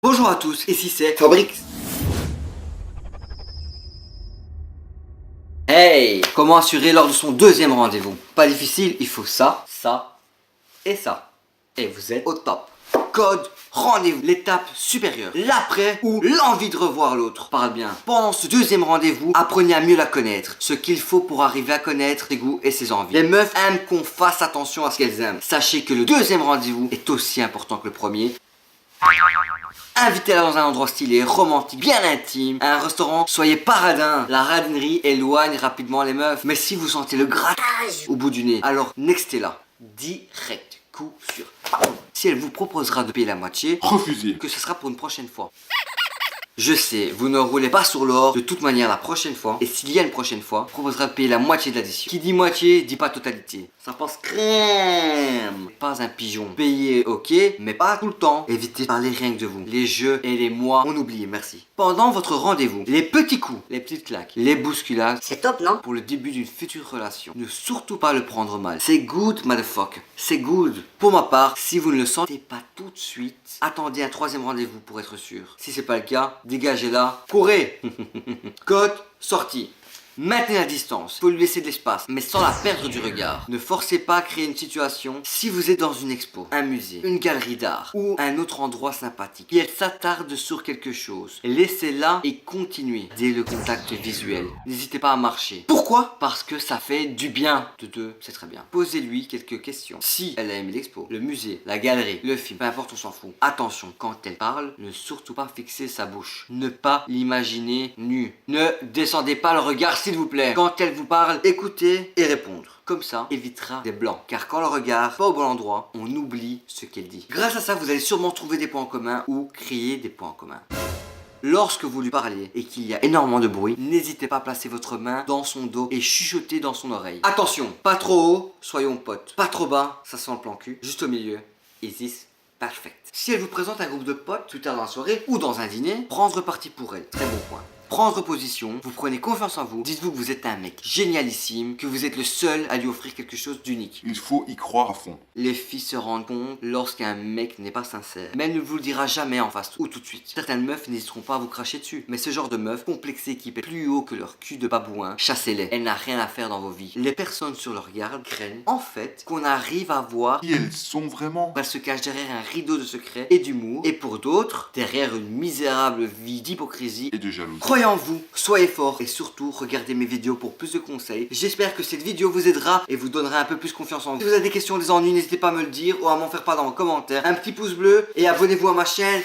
Bonjour à tous, ici c'est Fabrice. Hey! Comment assurer lors de son deuxième rendez-vous? Pas difficile, il faut ça, ça et ça. Et vous êtes au top. Code rendez-vous, l'étape supérieure, l'après ou l'envie de revoir l'autre. Parle bien. Pendant ce deuxième rendez-vous, apprenez à mieux la connaître. Ce qu'il faut pour arriver à connaître ses goûts et ses envies. Les meufs aiment qu'on fasse attention à ce qu'elles aiment. Sachez que le deuxième rendez-vous est aussi important que le premier. Invitez-la dans un endroit stylé, romantique, bien intime, un restaurant, soyez paradin. La radinerie éloigne rapidement les meufs. Mais si vous sentez le grattage au bout du nez, alors nextez-la. Direct, coup sûr. Si elle vous proposera de payer la moitié, Refusez. que ce sera pour une prochaine fois. Je sais, vous ne roulez pas sur l'or, de toute manière la prochaine fois, et s'il y a une prochaine fois, on proposera de payer la moitié de l'addition. Qui dit moitié, dit pas totalité. Ça passe crème. Pas un pigeon. Payez, ok, mais pas tout le temps. Évitez de parler rien que de vous. Les jeux et les mois, on oublie, merci. Pendant votre rendez-vous, les petits coups, les petites claques, les bousculades, C'est top, non? pour le début d'une future relation. Ne surtout pas le prendre mal. C'est good, motherfucker. C'est good. Pour ma part, si vous ne le sentez pas tout de suite, attendez un troisième rendez-vous pour être sûr. Si c'est pas le cas, dégagez-la. Courez. Code sortie. Maintenez la distance, faut lui laisser de l'espace, mais sans la perdre du regard. Ne forcez pas à créer une situation. Si vous êtes dans une expo, un musée, une galerie d'art ou un autre endroit sympathique et elle s'attarde sur quelque chose, laissez-la et continuez dès le contact visuel. N'hésitez pas à marcher. Pourquoi? Parce que ça fait du bien. De deux, c'est très bien. Posez-lui quelques questions. Si elle a aimé l'expo, le musée, la galerie, le film, peu importe, on s'en fout. Attention, quand elle parle, ne surtout pas fixer sa bouche. Ne pas l'imaginer nue. Ne descendez pas le regard s'il vous plaît. Quand elle vous parle, écoutez et répondre. Comme ça, évitera des blancs. Car quand le regard pas au bon endroit, on oublie ce qu'elle dit. Grâce à ça, vous allez sûrement trouver des points en commun ou créer des points en commun. Lorsque vous lui parlez et qu'il y a énormément de bruit, n'hésitez pas à placer votre main dans son dos et chuchoter dans son oreille. Attention, pas trop haut, soyons potes. Pas trop bas, ça sent le plan cul. Juste au milieu. Is this perfect? Si elle vous présente un groupe de potes plus tard dans la soirée ou dans un dîner, prendre parti pour elle. Très bon point. Prendre position, vous prenez confiance en vous, dites-vous que vous êtes un mec génialissime, que vous êtes le seul à lui offrir quelque chose d'unique. Il faut y croire à fond. Les filles se rendent compte lorsqu'un mec n'est pas sincère, mais elle ne vous le dira jamais en face ou tout de suite. Certaines meufs n'hésiteront pas à vous cracher dessus, mais ce genre de meufs complexées qui paient plus haut que leur cul de babouin, chassez-les. Elle n'a rien à faire dans vos vies. Les personnes sur leur garde craignent, en fait, qu'on arrive à voir Qui elles sont vraiment? elle se cache derrière un rideau de secret et d'humour, et pour d'autres, derrière une misérable vie d'hypocrisie Et de jalousie. Croyez en vous, soyez fort et surtout regardez mes vidéos pour plus de conseils. J'espère que cette vidéo vous aidera et vous donnera un peu plus confiance en vous. Si vous avez des questions, des ennuis, n'hésitez pas à me le dire ou à m'en faire part dans vos commentaires. Un petit pouce bleu et abonnez-vous à ma chaîne.